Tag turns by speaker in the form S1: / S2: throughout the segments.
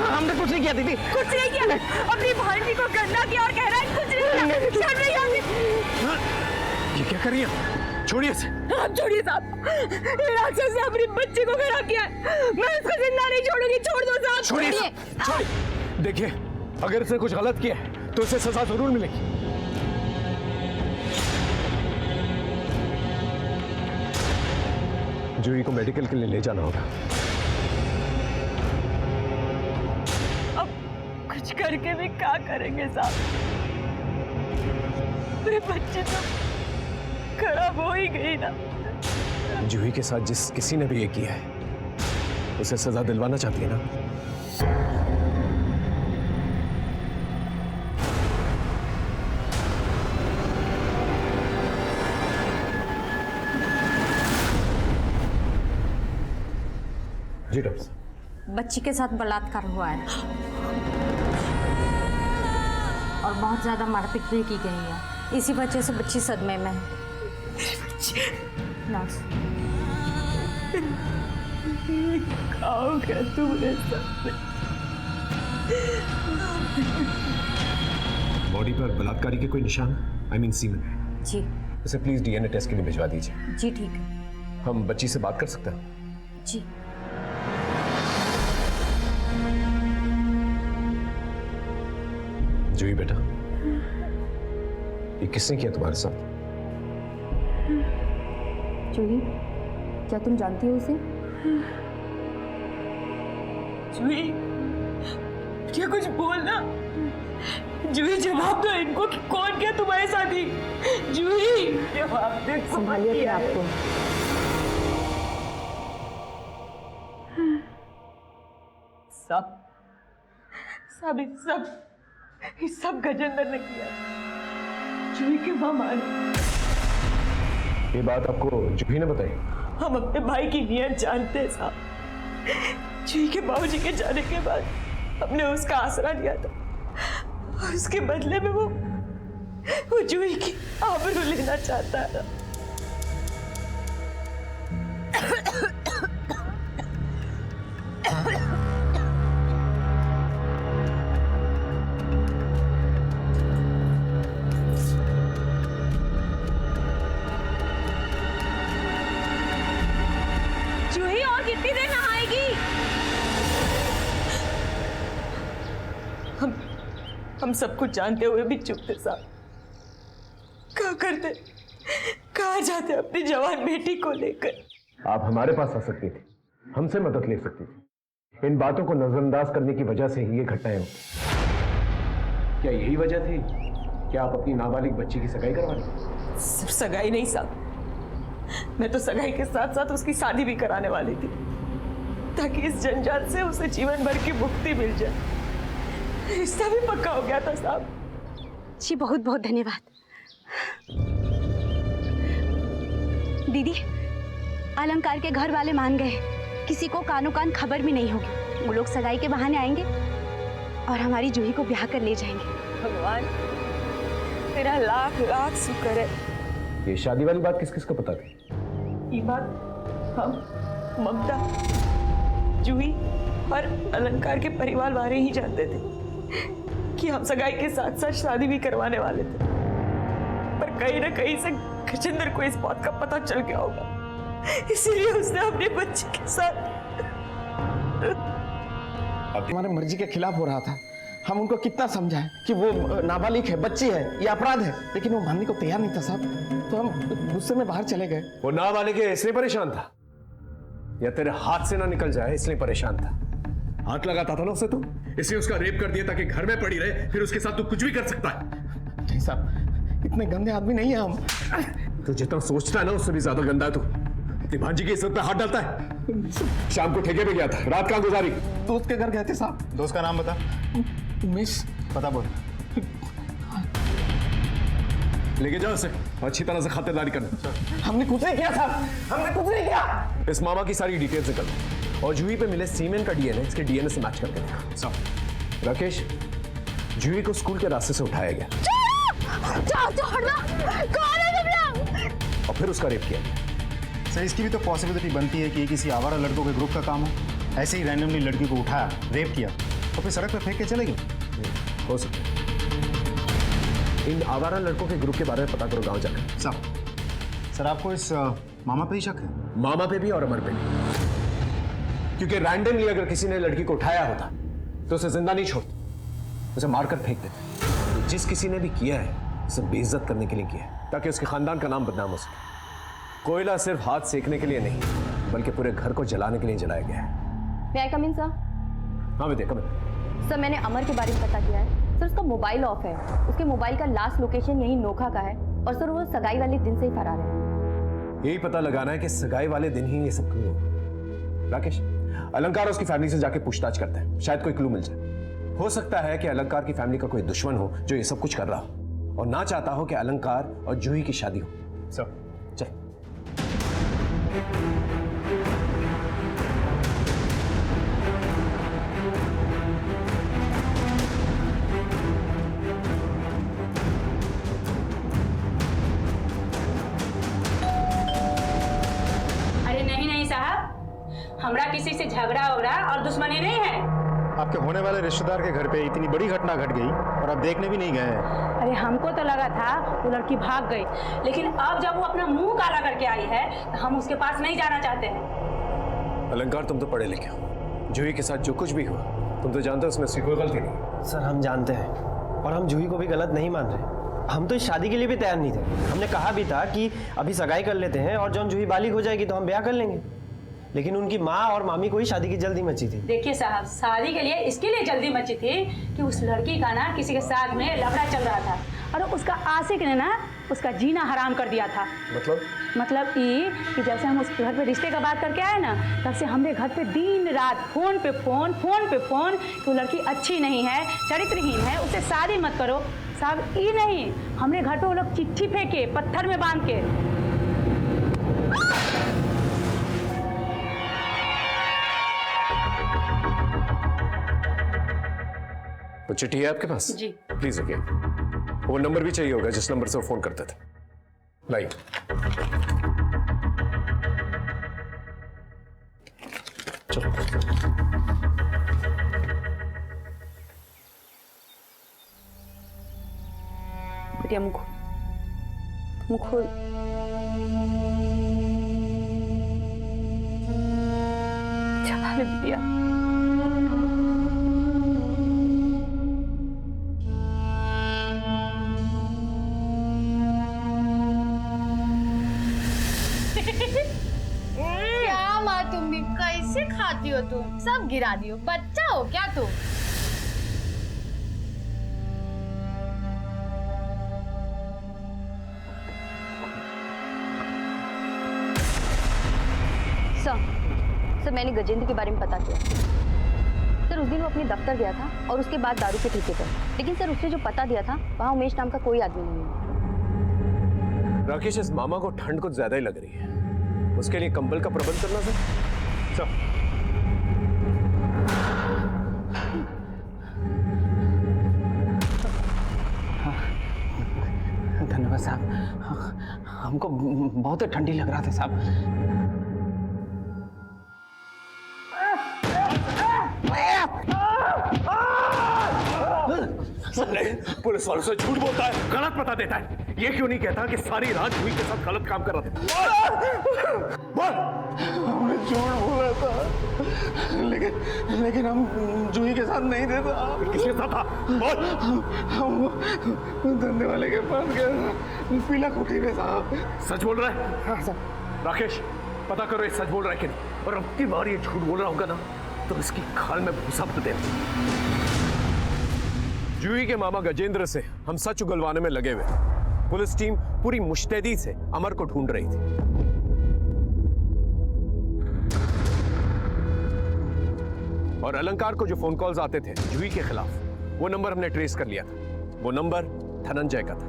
S1: हमने कुछ नहीं किया दीदी,
S2: कुछ नहीं किया। अपनी भांजी को गंदा किया और कह रहा है कुछ नहीं किया। शर्म नहीं आती।
S3: ये क्या कर रही है? छोड़िए इसे।
S2: आप छोड़िए साहब, ये राक्षस ने अपनी बच्ची को खड़ा किया है। मैं इसको जिंदा नहीं छोड़ूंगी। छोड़ दो साहब।
S3: छोड़िए, छोड़िए। देखिए, अगर इसने कुछ गलत किया है तो इसे सजा जरूर मिलेगी। जूही को मेडिकल के लिए ले जाना होगा।
S2: अब कुछ करके भी क्या करेंगे साहब? मेरी बच्ची तो खराब हो ही गई ना।
S3: जूही के साथ जिस किसी ने भी ये किया है उसे सजा दिलवाना चाहती है ना? जी डॉक्टर साहब।
S4: बच्ची के साथ बलात्कार हुआ है और बहुत ज्यादा मारपीट भी की गई है। इसी वजह से बच्ची सदमे में है। नर्स,
S2: क्या तुमने सब?
S3: बॉडी पर बलात्कारी के कोई निशान? I mean semen?
S4: जी।
S3: इसे प्लीज डीएनए टेस्ट के लिए भिजवा दीजिए।
S4: जी ठीक है।
S3: हम बच्ची से बात कर सकते हैं?
S4: जी।
S3: जूही बेटा, ये किसने किया तुम्हारे साथ?
S4: जूही, क्या तुम जानती हो उसे?
S2: जूही, क्या कुछ बोलना? जूही जवाब दो इनको कि कौन किया तुम्हारे साथ ही? जूही जवाब दे।
S4: संभालिए अपने आप को।
S2: सब गजेंद्र ने किया। जूही की मां माने।
S3: ये बात आपको जूही ने बताई?
S2: हम अपने भाई की नीयत जानते हैं साहब। जूही के बाबूजी के जाने के बाद हमने उसका आसरा लिया था और उसके बदले में वो जूही की आबरू लेना चाहता है। जूही और कितनी देर नहाएगी? हम सब कुछ जानते हुए भी चुप थे साहब। क्या करते, कहाँ जाते अपनी जवान बेटी को लेकर?
S3: आप हमारे पास आ सकती थी, हमसे मदद ले सकती थी। इन बातों को नजरअंदाज करने की वजह से ही ये घटनाएं होती। क्या यही वजह थी कि आप अपनी नाबालिग बच्ची की सगाई करवा ली?
S2: सिर्फ सगाई नहीं साहब, मैं तो सगाई के साथ साथ उसकी शादी भी कराने वाली थी ताकि इस जंजाल से उसे जीवन भर की मुक्ति मिल जाए। रिश्ता भी पक्का हो गया था साहब।
S4: जी बहुत बहुत धन्यवाद। दीदी, अलंकार के घर वाले मान गए। किसी को कानो कान खबर भी नहीं होगी। वो लोग सगाई के बहाने आएंगे और हमारी जूही को ब्याह कर ले जाएंगे।
S2: भगवान तेरा लाख लाख शुक्र है।
S3: ये शादी वाली बात किस किस को पता थी?
S2: ये बात हम, ममता, जूही और अलंकार के परिवार वाले ही जानते थे कि हम सगाई के साथ साथ शादी भी करवाने वाले थे। पर कहीं ना कहीं से गजेंद्र को इस बात का पता चल गया होगा, इसीलिए उसने अपने बच्चे के साथ।
S1: हमारे मर्जी के खिलाफ हो रहा था। हम उनको कितना समझाएं कि वो नाबालिग है, बच्ची है, ये अपराध है, लेकिन वो मानने को तैयार नहीं था साहब। तो हम गुस्से में बाहर चले गए।
S3: वो नाबालिग है इसलिए परेशान था या तेरे हाथ से ना निकल जाए इसलिए परेशान था? हाथ लगाता था ना उसे तू, इसलिए उसका रेप कर दिया ताकि घर में पड़ी रहे, फिर उसके साथ तू कुछ भी कर सकता है।
S1: नहीं साहब, इतने गंदे आदमी नहीं है हम।
S3: तू जितना सोचता है ना उससे भी ज्यादा गंदा है तू। अपनी भांजी की इज्जत पे हाथ डालता है। शाम को ठेके पे गया था, रात कहाँ गुजारी?
S1: दोस्त के घर गए थे साहब।
S5: दोस्त का नाम बता।
S1: उमेश।
S5: पता बोल।
S3: लेके जाओ उसे, अच्छी तरह से खातिरदारी करना।
S1: हमने कुछ नहीं किया साहब, हमने कुछ नहीं किया।
S3: इस मामा की सारी डिटेल्स निकल और जूही पे मिले सीमेन का डीएनए इसके डीएनए से मैच करके देखा। सब राकेश, जूही को स्कूल के रास्ते से उठाया गया और फिर उसका रेप किया गया।
S5: सर इसकी भी तो पॉसिबिलिटी बनती है कि ये किसी आवारा लड़कों के ग्रुप का काम हो। ऐसे ही रैंडमली लड़की को उठाया, रेप किया और फिर सड़क पर फेंक के चले गए।
S3: हो सकता है। इन आवारा लड़कों के ग्रुप के बारे में पता करो गांव जाकर।
S5: सर आपको इस मामा पे ही शक है?
S3: मामा पे भी और अमर पे भी, क्योंकि रैंडमली अगर किसी ने लड़की को उठाया होता तो उसे जिंदा नहीं छोड़ते, उसे मारकर फेंक देते। जिस किसी ने भी किया है उसे बेइज्जत करने के लिए किया है, ताकि उसके खानदान का नाम बदनाम हो सके। कोयला सिर्फ हाथ सेकने के लिए नहीं, बल्कि पूरे घर को जलाने के लिए जलाया गया है।
S6: मे आई कम इन सर?
S3: हाँ विद्या, कम इन।
S6: सर मैंने अमर के बारे में पता किया है। सर उसका मोबाइल ऑफ है, उसके मोबाइल का लास्ट लोकेशन यही नोखा का है, और सर वो सगाई वाले दिन से ही फरार है।
S3: यही पता लगाना है कि सगाई वाले दिन ही ये सब क्यों हुआ। राकेश, अलंकार उसकी फैमिली से जाके पूछताछ करते हैं, शायद कोई क्लू मिल जाए। हो सकता है कि अलंकार की फैमिली का कोई दुश्मन हो जो ये सब कुछ कर रहा हो और ना चाहता हो कि अलंकार और जूही की शादी हो।
S5: सर
S3: चल।
S7: अरे नहीं नहीं साहब, हमरा किसी से झगड़ा वगड़ा और दुश्मनी नहीं है।
S5: आपके होने वाले रिश्तेदार के घर पे इतनी बड़ी घटना घट गई और आप देखने भी नहीं गए हैं।
S7: अरे हमको तो लगा था वो लड़की भाग गई, लेकिन अब जब वो अपना मुंह काला करके आई है तो हम उसके पास नहीं जाना चाहते हैं।
S3: अलंकार, तुम तो पढ़े लिखे हो। जूही के साथ जो कुछ भी हुआ तुम तो जानते हो उसमें उसकी कोई गलती नहीं।
S8: सर हम जानते हैं और हम जूही को भी गलत नहीं मान रहे। हम तो इस शादी के लिए भी तैयार नहीं थे। हमने कहा भी था कि अभी सगाई कर लेते हैं और जब जूही बालिग हो जाएगी तो हम ब्याह कर लेंगे, लेकिन उनकी माँ और मामी को ही शादी की जल्दी मची थी।
S7: देखिए साहब, शादी के लिए इसके लिए जल्दी मची थी कि उस लड़की का ना किसी के साथ में लफड़ा चल रहा था और उसका आशिक ने ना उसका जीना हराम कर दिया था। मतलब ये कि जैसे हम उस घर पे रिश्ते का बात करके आए ना, तब से हमरे घर पे दिन रात फोन पे फोन कि वो लड़की अच्छी नहीं है, चरित्रहीन है, उससे शादी मत करो। साहब ये नहीं, हमरे घर पे वो लोग चिट्ठी फेंके पत्थर में बांध के।
S3: वो चिट्ठी है आपके पास?
S7: जी।
S3: प्लीज रखिए। वो नंबर भी चाहिए होगा जिस नंबर से वो फोन करते थे। लाइए। चलो।
S2: बिटिया मुख खोल। चला ले बिटिया।
S9: क्या माँ तुम भी कैसे खाती हो? तुम सब गिरा दियो, बच्चा हो क्या तुम?
S6: सर मैंने गजेंद्र के बारे में पता किया। सर उस दिन वो अपने दफ्तर गया था और उसके बाद दारू के ठेके पर, लेकिन सर उसने जो पता दिया था वहाँ उमेश नाम का कोई आदमी नहीं है।
S3: राकेश, इस मामा को ठंड कुछ ज्यादा ही लग रही है, उसके लिए कंबल का प्रबंध करना सर।
S1: धन्यवाद साहब, हमको बहुत ठंडी लग रहा था साहब।
S3: पुलिस वालों से झूठ बोलता है, गलत पता देता है। ये क्यों नहीं कहता कि सारी रात जूही के साथ गलत काम कर रहा था? बोल।
S1: हमने झूठ बोला था, लेकिन हम जूही के साथ नहीं थे साहब।
S3: किसके साथ था? बोल।
S1: हम धंधे वाले के पास गए, पीला कोठी में साहब।
S3: सच बोल रहा है? हाँ साहब। राकेश, पता करो ये सच बोल रहा है कि नहीं, और अब की बार ये झूठ बोल रहा होगा ना तो इसकी खाल में भूसा भर देना। जूही के मामा गजेंद्र से हम सच उगलवाने में लगे हुए। पुलिस टीम पूरी मुस्तैदी से अमर को ढूंढ रही थी। और अलंकार को जो फोन कॉल्स आते थे जूही के खिलाफ, वो नंबर हमने ट्रेस कर लिया था। वो नंबर धनंजय का था।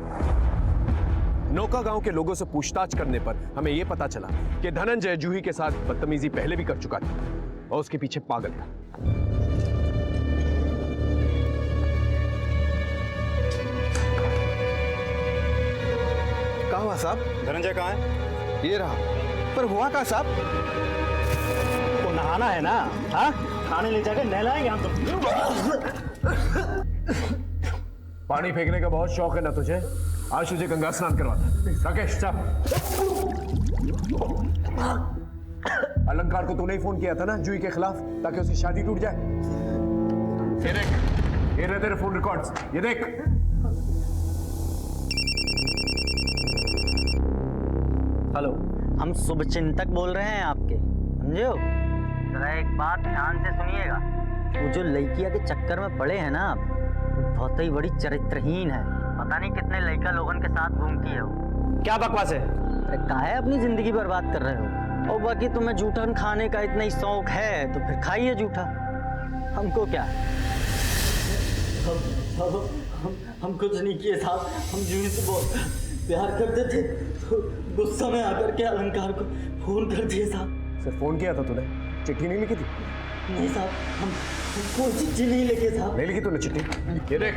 S3: नौका गांव के लोगों से पूछताछ करने पर हमें यह पता चला कि धनंजय जूही के साथ बदतमीजी पहले भी कर चुका था और उसके पीछे पागल था।
S1: कहाँ हुआ साहब?
S5: धनंजय कहाँ है?
S1: ये रहा।
S5: पर हुआ का साहब?
S8: तो नहाना है ना? हाँ, थाने ले जाकर नहलाएंगे हम तो।
S3: पानी फेंकने का बहुत शौक है ना तुझे? आज तुझे गंगा स्नान करवाता। राकेश चल। अलंकार को तूने ही फोन किया था ना जूही के खिलाफ, ताकि उसकी शादी टूट जाए। ये देख, ये रहे तेरे फोन रिकॉर्ड्स, ये देख।
S10: हेलो, हम शुभचिंतक बोल रहे हैं आपके, समझे हो? जरा एक बात ध्यान से सुनिएगा। वो जो लड़किया के चक्कर में पड़े हैं ना आप, बहुत ही बड़ी चरित्रहीन है। पता नहीं कितने लड़का लोगन के साथ घूमती है वो।
S8: क्या बकवास है?
S10: अरे काहे अपनी जिंदगी बर्बाद कर रहे हो? और बाकी तुम्हें जूठन खाने का इतना ही शौक है तो फिर खाइए जूठा, हमको क्या। हम कुछ नहीं किए साहब, हम जूही से बहुत प्यार करते थे, तो गुस्सा में आकर के अलंकार को फोन कर दिए साहब।
S3: सिर्फ फोन किया था तूने, चिट्ठी नहीं लिखी थी?
S10: नहीं साहब, हम कोई चिट्ठी नहीं लिखे साहब।
S3: नहीं लिखी तूने चिट्ठी? ये देख।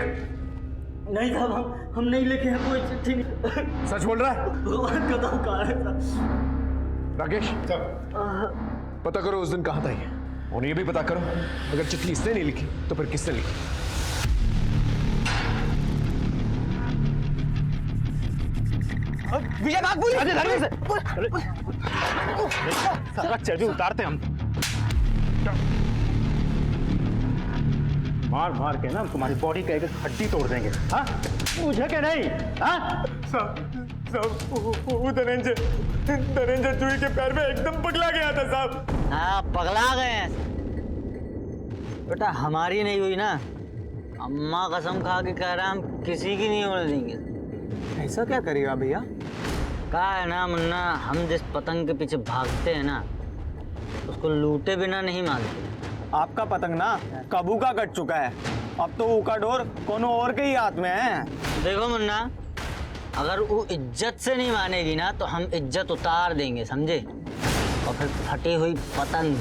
S10: नहीं साहब, हम नहीं लिखे हैं कोई चिट्ठी नहीं।
S3: सच बोल रहा है?
S10: भगवान का नाम कहा है साहब।
S3: राकेश पता करो उस दिन कहाँ था ये, और ये भी पता करो अगर चिट्ठी इसने नहीं लिखी तो फिर किसने लिखी।
S8: विजय भाग बोल। अरे धरने से। सारा चर्बी उतारते हम। मार मार के ना तुम्हारी बॉडी का एक हड्डी तोड़ देंगे। हाँ, मुझे क्या नहीं? हाँ
S5: साहब वो धनंजय जूही के पैर में एकदम पगला गया था साहब।
S10: हाँ, पगला गए हैं बेटा, हमारी नहीं हुई ना। अम्मा कसम खा के कह रहा हम किसी की नहीं होने देंगे।
S5: ऐसा क्या करेगा भैया?
S10: कहा है ना मुन्ना, हम जिस पतंग के पीछे भागते हैं ना, उसको लूटे बिना नहीं मानते।
S5: आपका पतंग ना काबू का कट चुका है, अब तो ऊका डोर कोनो और के ही हाथ में है।
S10: देखो मुन्ना, अगर वो इज्जत से नहीं मानेगी ना तो हम इज्जत उतार देंगे, समझे? और फिर फटी हुई पतंग,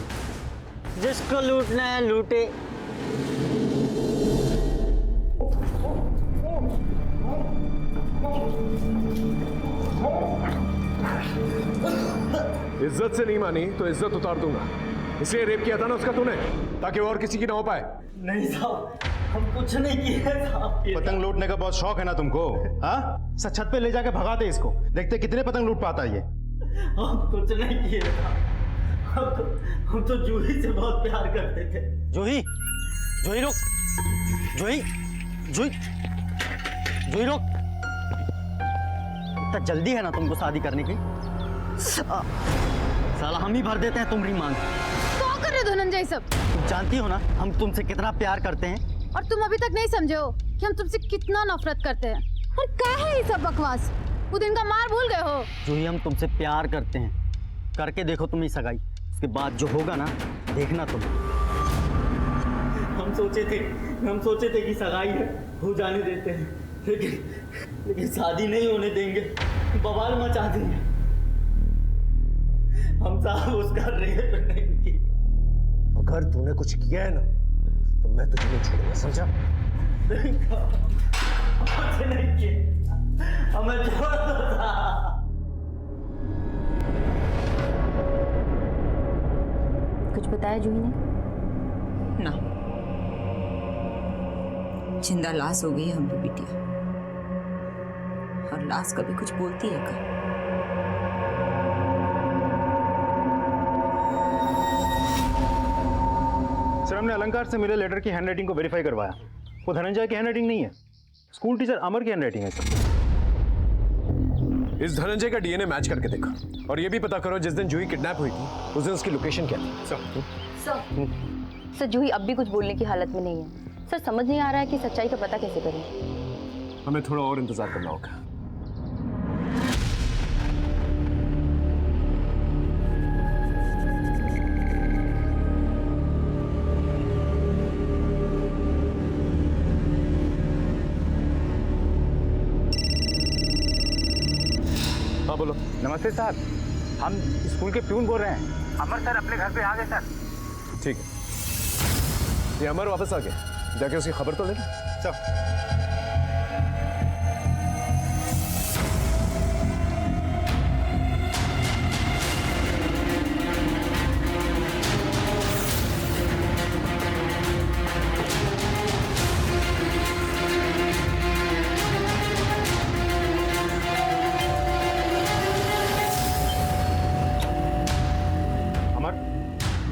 S10: जिसको लूटना है लूटे।
S3: इज्जत से नहीं मानी तो इज्जत उतार दूंगा। इसलिए रेप किया था ना उसका तूने, ताकि वो और किसी की ना हो पाए।
S10: नहीं साहब, हम कुछ नहीं किए साहब।
S5: पतंग लूटने का बहुत शौक है ना तुमको? हाँ, छत पे ले जाके भगाते इसको, देखते कितने पतंग लूट पाता है ये।
S10: हम कुछ नहीं किए साहब, हम तो जूही से बहुत प्यार करते थे।
S8: जूही, जूही रुक, जूही, जूही, जूही रुक। इतना जल्दी है ना तुमको शादी करने की?
S10: साला हम ही भर देते हैं तुम्हारी मांग।
S9: क्या कर रहे हो धनंजय सब?
S10: तुम जानती हो ना हम तुमसे कितना प्यार करते हैं।
S9: और तुम अभी तक नहीं समझे हो कि हम तुमसे कितना नफरत करते हैं। और क्या है ये सब बकवास? वो दिन का मार भूल गए हो?
S10: जूही, हम तुमसे प्यार करते हैं, करके देखो तुम्हें सगाई, उसके बाद जो होगा ना देखना तुम। हम सोचे थे कि सगाई है, हो जाने देते हैं, लेकिन शादी नहीं होने देंगे, बवाल मचा देंगे। हम साहब उसका रेप नहीं की।
S3: अगर तूने कुछ किया है ना तो मैं तुझे नहीं छोड़ूंगा, समझा?
S10: कुछ नहीं किया, हमें छोड़ दो साहब।
S6: कुछ बताया जूही ने?
S2: ना, जिंदा लाश हो गई हमारी बिटिया, और लाश कभी कुछ बोलती है क्या?
S5: सर, हमने अलंकार से मिले लेटर की हैंडराइटिंग को वेरीफाई करवाया, वो धनंजय की हैंडराइटिंग नहीं है, स्कूल टीचर अमर की हैंडराइटिंग है सर।
S3: इस धनंजय का डीएनए मैच करके देखो, और ये भी पता करो जिस दिन जूही किडनैप हुई थी उस दिन उसकी लोकेशन क्या थी।
S6: सर, जूही अब भी कुछ बोलने की हालत में नहीं है। सर, समझ नहीं आ रहा है कि सच्चाई का पता कैसे करें।
S3: हमें थोड़ा और इंतजार करना होगा। हाँ बोलो।
S5: नमस्ते साहब, हम स्कूल के प्यून बोल रहे हैं। अमर सर अपने घर पे आ गए सर।
S3: ठीक है, ये अमर वापस आ गया, जाके उसकी खबर तो ले लो।
S5: चल।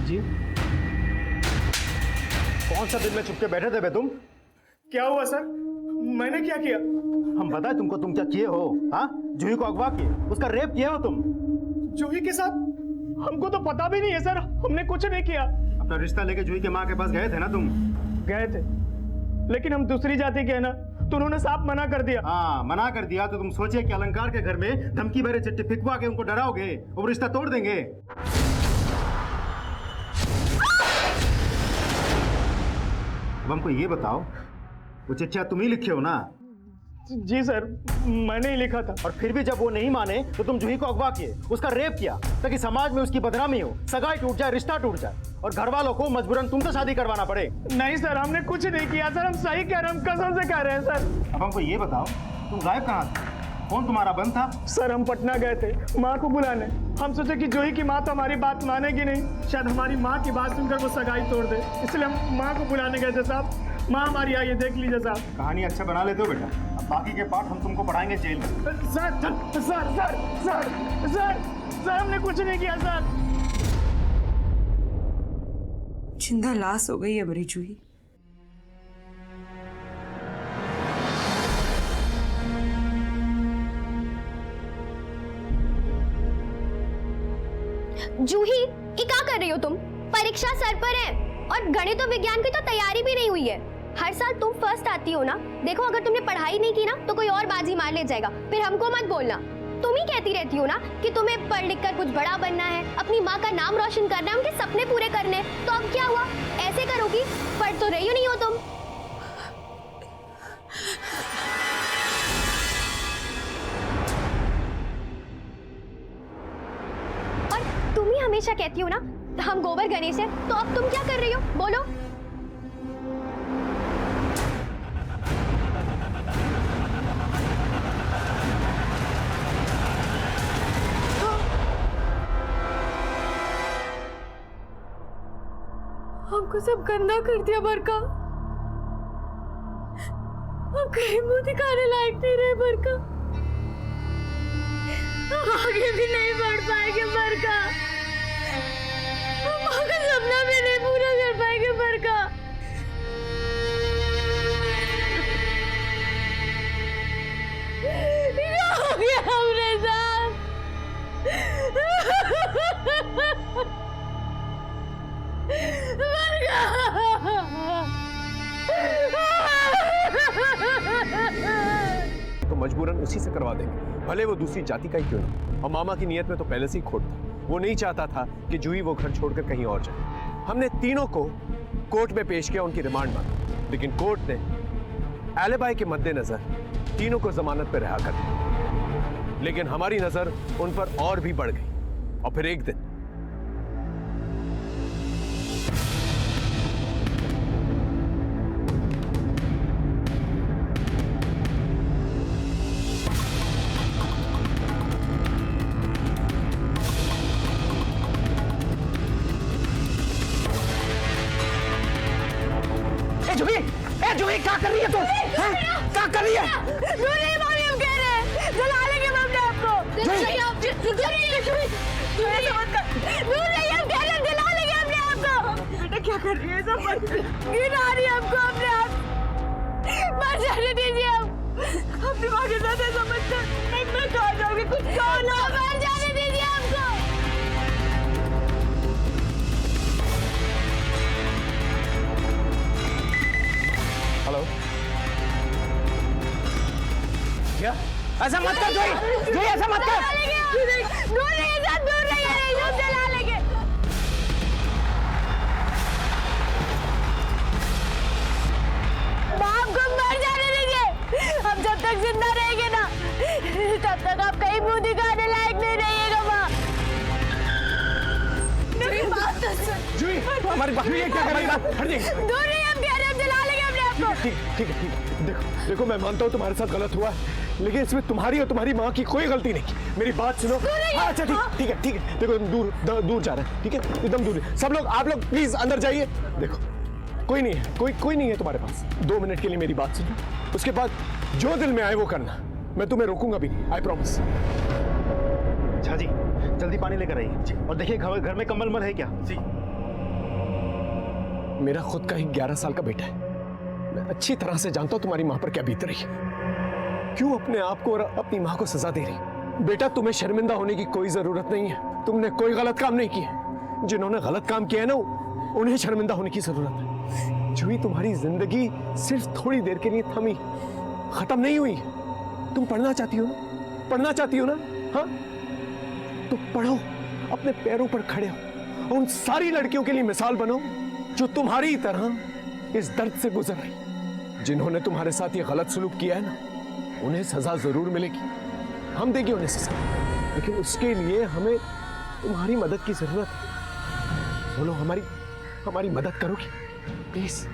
S5: जी कौन सा दिन में छुप के बैठे थे बे तुम?
S1: क्या हुआ सर? मैंने क्या किया?
S5: हम बताए तुमको तुम क्या किए हो? हाँ, जूही को अगवा किए, उसका रेप किए हो तुम।
S1: जूही के साथ? हमको तो पता भी नहीं है सर, हमने कुछ नहीं किया।
S5: अपना रिश्ता लेके जूही के माँ के पास गए थे ना तुम?
S1: गए थे, लेकिन हम दूसरी जाति के हैं ना, तो उन्होंने साफ मना कर दिया।
S5: हाँ, मना कर दिया तो तुम सोचिए कि अलंकार के घर में धमकी भरे चिट्ठी फिकवा के उनको डराओगे, वो रिश्ता तोड़ देंगे। अब हमको ये बताओ, वो चिट्ठियां तुम ही लिखे हो ना?
S1: जी सर, मैंने ही लिखा था।
S5: और फिर भी जब वो नहीं माने तो तुम जूही को अगवा किए, उसका रेप किया ताकि समाज में उसकी बदनामी हो, सगाई टूट जाए, रिश्ता टूट जाए और घर वालों को मजबूरन तुमसे शादी करवाना पड़े।
S1: नहीं सर, हमने कुछ नहीं किया सर, हम सही कह रहे हैं, हम कसम से कह रहे हैं सर।
S5: अब हमको ये बताओ, तुम गायब कहाँ थे? कौन तुम्हारा बंद था?
S1: सर हम पटना गए थे माँ को बुलाने। हम सोचे कि जूही की माँ तो हमारी बात मानेगी नहीं, शायद हमारी माँ की बात सुनकर वो सगाई तोड़ दे, इसलिए हम माँ को बुलाने गए थे साहब। माँ हमारी आई है, देख लीजिए साहब।
S5: कहानी अच्छा बना लेते हो बेटा, अब बाकी के पार्ट हम तुमको पढ़ाएंगे जेल में।
S1: Sir sir sir sir sir sir हमने कुछ नहीं किया सर।
S2: जिंदा लाश हो गई है मेरी जूही।
S6: जूही, ये क्या कर रही हो तुम? परीक्षा सर पर है और गणित और विज्ञान की तो तैयारी भी नहीं हुई है। हर साल तुम फर्स्ट आती हो ना। देखो, अगर तुमने पढ़ाई नहीं की ना तो कोई और बाजी मार ले जाएगा, फिर हमको मत बोलना। तुम ही कहती रहती हो ना कि तुम्हें पढ़ लिख कर कुछ बड़ा बनना है, अपनी माँ का नाम रोशन करना है, उनके सपने पूरे करने हैं। तो अब क्या हुआ? ऐसे करोगी? पढ़ तो रही हो नहीं हो तुम। और तुम ही हमेशा कहती हो ना हम गोबर गणेश है, तो अब तुम क्या कर रही हो? बोलो।
S9: हमको सब गंदा कर दिया बरका। हम कहीं मुंह दिखाने लायक नहीं रहे बरका। हम आगे भी नहीं बढ़ पाएंगे बरका। हम आगे सपना भी नहीं पूरा कर पाएंगे बरका। क्या हो गया हमरे साथ?
S3: तो मजबूरन उसी से करवा देंगे, भले वो दूसरी जाति का ही क्यों ना। और मामा की नियत में तो पहले से ही खोट था, वो नहीं चाहता था कि जूही वो घर छोड़कर कहीं और जाए। हमने तीनों को कोर्ट में पेश किया, उनकी रिमांड मांगी, लेकिन कोर्ट ने एलिबाई के मद्देनजर तीनों को जमानत पर रिहा कर दिया। लेकिन हमारी नजर उन पर और भी बढ़ गई और फिर एक दिन
S1: जूही क्या कर रही है तू? क्या कर रही है?
S9: दूर नहीं मामी, हम कह रहे हैं जला लेंगे हम अपने आप को। दूर नहीं, हम कह रहे हैं जला लेंगे अपने आप को।
S2: बेटा क्या कर रही है? सब
S9: घिन आ रही है हमको अपने आप। मर जाने दीजिए, हम दिमाग के साथ ऐसा मत कर। मैं कहा जाऊंगी, कुछ कहो ना, मर जाने दीजिए हमको।
S3: हेलो,
S1: क्या? ऐसा मत कर जूही, जूही ऐसा मत कर।
S9: दूर नहीं सर, दूर नहीं है, हम जला लेंगे। बाप को मर जाने दीजिए। हम जब तक जिंदा रहेंगे ना, तब तक आप कहीं मुंह दिखाने लायक नहीं रहिएगा माँ। मेरी बात तो सुन।
S1: जूही, हमारी बात ये क्या कर रही है? हट जाइए।
S9: दूर नहीं, हम कह रहे हैं जला लेंगे अपने आप को।
S1: ठीक है। देखो मैं मानता हूँ तुम्हारे साथ गलत हुआ है, लेकिन इसमें तुम्हारी और तुम्हारी माँ की कोई गलती नहीं। मेरी बात सुनो। हाँ, अच्छा ठीक है। देखो तुम दूर जा रहे हैं, ठीक है? एकदम दूर। सब लोग, आप लोग प्लीज अंदर जाइए। देखो कोई नहीं है, कोई नहीं है तुम्हारे पास। 2 मिनट के लिए मेरी बात सुनो, उसके बाद जो दिल में आए वो करना। मैं तुम्हें रोकूंगा भी नहीं, आई प्रॉमिस।
S5: अच्छा जी, जल्दी पानी लेकर आइए और देखिए घर में कंबल मल है क्या? जी।
S1: मेरा खुद का ही 11 साल का बेटा है। मैं अच्छी तरह से जानता हूं तुम्हारी मां पर क्या बीत रही है, क्यों अपने आप को और अपनी मां को सजा दे रही। बेटा, तुम्हें शर्मिंदा होने की कोई जरूरत नहीं है। तुमने कोई गलत काम नहीं किया। जिन्होंने गलत काम किया है ना, उन्हें शर्मिंदा होने की जरूरत है। जूही, तुम्हारी जिंदगी सिर्फ थोड़ी देर के लिए थमी, खत्म नहीं हुई। तुम पढ़ना चाहती हो ना, पढ़ना चाहती हो ना? हाँ, तो पढ़ो, अपने पैरों पर खड़े हो और उन सारी लड़कियों के लिए मिसाल बनो जो तुम्हारी तरह इस दर्द से गुजर रही। जिन्होंने तुम्हारे साथ ये गलत सलूक किया है ना, उन्हें सजा जरूर मिलेगी। हम देंगे उन्हें सजा, लेकिन उसके लिए हमें तुम्हारी मदद की जरूरत है। बोलो, हमारी मदद करोगी प्लीज?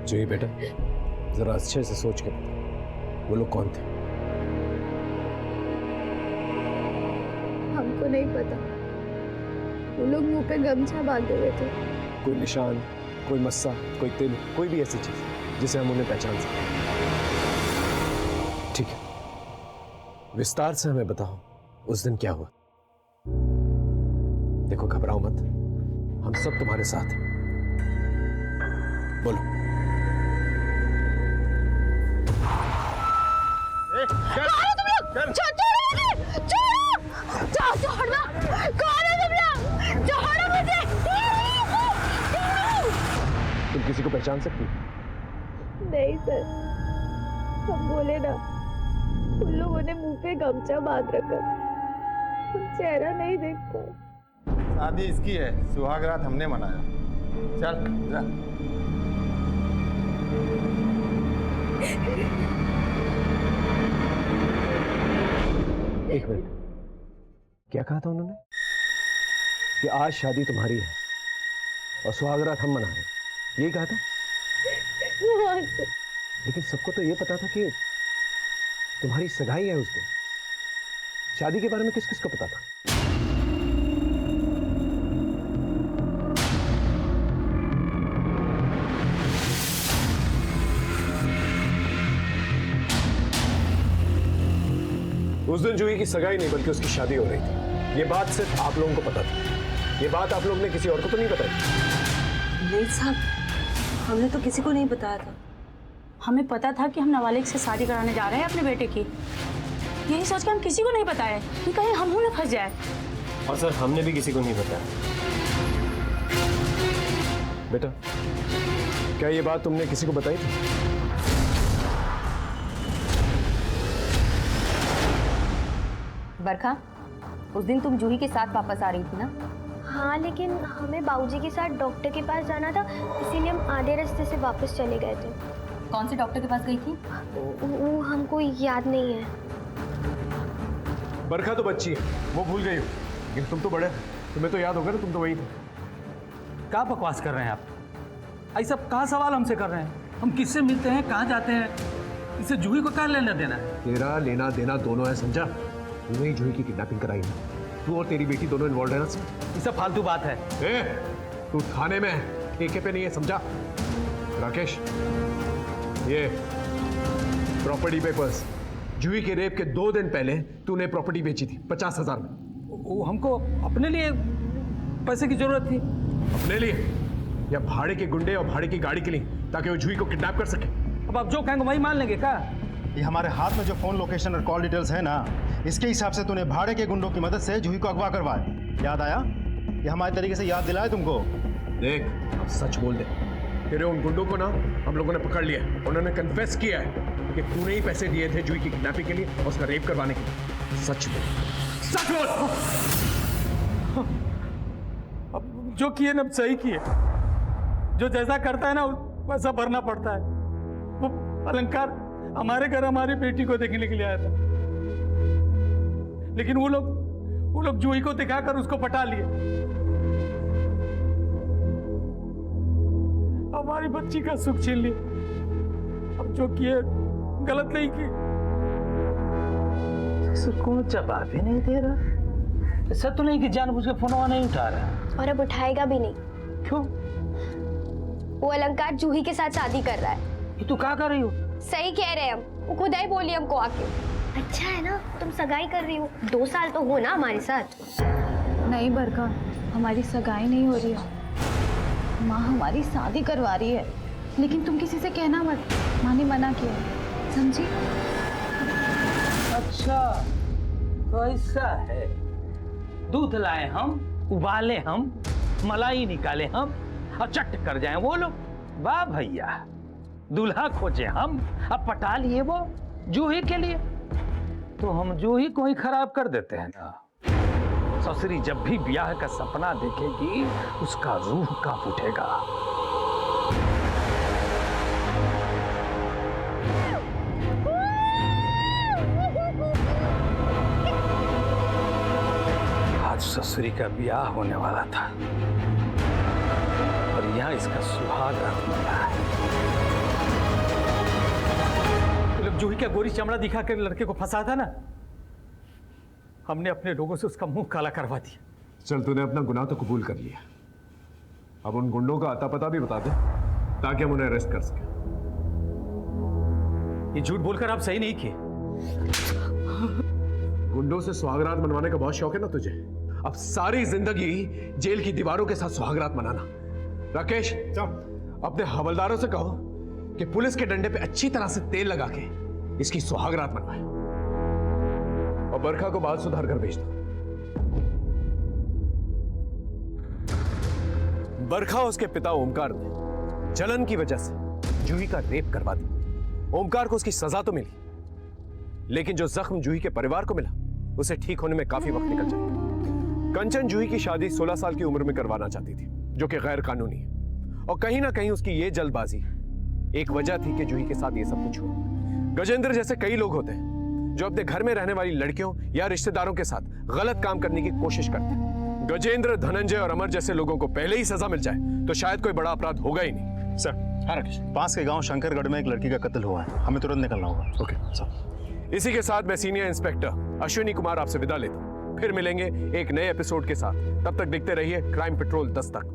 S1: जी बेटा, जरा अच्छे से सोच के बता, वो लोग कौन थे?
S9: हमको नहीं पता। वो लोग मुंह पे गमछा बांधे हुए थे।
S1: कोई निशान, कोई मस्सा, कोई तिल, कोई भी ऐसी चीज जिसे हम उन्हें पहचान सकें? ठीक है, विस्तार से हमें बताओ उस दिन क्या हुआ। देखो, घबराओ मत, हम सब तुम्हारे साथ हैं। बोलो।
S9: छोड़ना! कौन है तुम लोग? छोड़ो मुझे!
S1: तुम किसी को पहचान सकती हो?
S9: नहीं सर, हम बोले ना, उन लोगों ने मुंह पे गमछा बांध रखा, हम चेहरा नहीं देख पाए।
S5: शादी इसकी है, सुहाग रात हमने मनाया। चल जा।
S1: एक मिनट, क्या कहा था उन्होंने? कि आज शादी तुम्हारी है और सुहागरात हम मना रहे हैं, यही कहा था? लेकिन सबको तो ये पता था कि तुम्हारी सगाई है उस दिन। शादी के बारे में किस किस को पता था? उस दिन जूही की सगाई नहीं बल्कि उसकी शादी हो रही थी। ये बात सिर्फ आप लोगों को पता थी। ये बात आप लोगों ने किसी और को तो नहीं बताई?
S2: नहीं साहब, हमने तो किसी को नहीं बताया था।
S7: हमें पता था कि हम नाबालिग से शादी कराने जा रहे हैं अपने बेटे की। यही सोच के हम किसी को नहीं बताए कि कहीं हम ना फंस जाए।
S8: और सर, हमने भी किसी को नहीं बताया।
S1: बेटा, क्या ये बात तुमने किसी को बताई थी?
S6: बरखा, उस दिन तुम जूही के साथ वापस आ रही थी ना?
S9: हाँ, लेकिन हमें बाबूजी के साथ डॉक्टर के पास जाना था, इसीलिए हम आधे रास्ते से वापस चले गए थे।
S6: कौन से डॉक्टर के पास गई थी?
S9: वो हमको याद नहीं है।
S1: बरखा तो बच्ची है, वो भूल गई हो, लेकिन तुम तो बड़े, तुम्हें तो याद होगा ना, तुम तो वही थे।
S11: क्या बकवास कर रहे हैं आप? ऐसा कहाँ सवाल हमसे कर रहे हैं? हम किससे मिलते हैं, कहाँ जाते हैं? इससे जूही को क्या लेना देना है?
S3: तेरा लेना देना दोनों है, समझा? तूने ही जूही की किडनैपिंग कराई है, तू और तेरी बेटी दोनों इन्वॉल्व है ना?
S11: ये सब फालतू बात है।
S3: तू थाने में ठेके पे नहीं है, समझा? राकेश, ये प्रॉपर्टी पेपर्स, जूही के रेप के 2 दिन पहले तूने प्रॉपर्टी बेची थी 50,000 में।
S11: वो हमको अपने लिए पैसे की जरूरत थी।
S3: अपने लिए या भाड़े के गुंडे और भाड़े की गाड़ी के लिए, ताकि वो जूही को किडनैप कर सके?
S11: अब आप जो कहेंगे वही मान लेंगे क्या?
S5: ये हमारे हाथ में जो फोन लोकेशन और कॉल डिटेल्स है ना, इसके हिसाब से तूने भाड़े के गुंडों की मदद से जूही को अगवा करवाया। याद आया? ये हमारे तरीके से याद दिलाए तुमको।
S3: देख, अब सच बोल दे, तेरे उन गुंडों को ना हम लोगों ने पकड़ लिया है। उन्होंने कन्फेस किया है कि तूने ही पैसे दिए थे जूही की किडनैपिंग के लिए और उसका रेप करवाने के लिए। सच बोल, सच बोल।
S11: अब जो किए ना सही किए। जो जैसा करता है ना वैसा भरना पड़ता है। वो अलंकार हमारे घर हमारी बेटी को देखने के लिए आया था, लेकिन वो लोग जूही को दिखाकर उसको पटा लिए। हमारी बच्ची का सुख छीन लिया। अब जो किए गलत नहीं किए।
S12: कौन जवाब ही नहीं दे रहा। ऐसा तो नहीं कि जानबूझ के फोन नहीं उठा रहा।
S9: और अब उठाएगा भी नहीं।
S12: क्यों?
S9: वो अलंकार जूही के साथ शादी कर रहा है।
S12: ये तू क्या कर रही हो?
S9: सही कह रहे हैं हम, वो खुद ही बोली हमको आके। अच्छा है ना तुम सगाई कर रही हो, 2 साल तो हो ना हमारे साथ।
S13: नहीं बरखा, हमारी सगाई नहीं हो रही है। माँ हमारी शादी करवा रही है, लेकिन तुम किसी से कहना मत। माँ ने मना किया, समझी?
S12: अच्छा तो ऐसा है। दूध लाए हम, उबाले हम, मलाई निकाले हम और चट कर जाए वो लोग। वाह भैया, दूल्हा खोजे हम, अब पटा लिए वो जूही के लिए। तो हम जूही को ही खराब कर देते हैं ना। ससुरी जब भी ब्याह का सपना देखेगी उसका रूह कांप उठेगा। आज ससुरी का ब्याह होने वाला था और यहाँ इसका सुहाग रात मिला है।
S11: लोग जूही का गोरी चमड़ा दिखा कर लड़के को फंसा था ना, हमने अपने लोगों से उसका मुंह काला करवा दिया।
S3: चल तूने अपना गुनाह तो कबूल कर लिया, अब उन गुंडों का आता पता भी बता दे ताकि हम उन्हें अरेस्ट कर सकें।
S11: ये झूठ बोलकर आप सही नहीं किए।
S3: गुंडों से सुहागरात मनवाने का बहुत शौक है ना तुझे। अब सारी जिंदगी जेल की दीवारों के साथ सुहागरात मनाना। राकेश अपने हवलदारों से कहो कि पुलिस के डंडे पे अच्छी तरह से तेल लगा के इसकी सुहागरात मनवाए और बरखा को बाल सुधार कर भेज दो। बरखा उसके पिता ओमकार ने जलन की वजह से जूही का रेप करवा दिया। ओमकार को उसकी सजा तो मिली, लेकिन जो जख्म जूही के परिवार को मिला उसे ठीक होने में काफी वक्त निकल जाएगा। कंचन जूही की शादी 16 साल की उम्र में करवाना चाहती थी, जो कि गैर कानूनी है, और कहीं ना कहीं उसकी ये जल्दबाजी एक वजह थी कि जूही के साथ ये सब कुछ हुआ। गजेंद्र जैसे कई लोग होते हैं जो अपने घर में रहने वाली लड़कियों या रिश्तेदारों के साथ गलत काम करने की कोशिश करते हैं। गजेंद्र, धनंजय और अमर जैसे लोगों को पहले ही सजा मिल जाए तो शायद कोई बड़ा अपराध होगा ही नहीं।
S5: सर, हाँ राकेश, पास के गांव शंकरगढ़ में एक लड़की का कत्ल हुआ है, हमें तुरंत निकलना होगा।
S3: Okay sir. इसी के साथ मैं सीनियर इंस्पेक्टर अश्विनी कुमार आपसे विदा लेता हूं। फिर मिलेंगे एक नए एपिसोड के साथ। तब तक देखते रहिए क्राइम पेट्रोल 10 तक।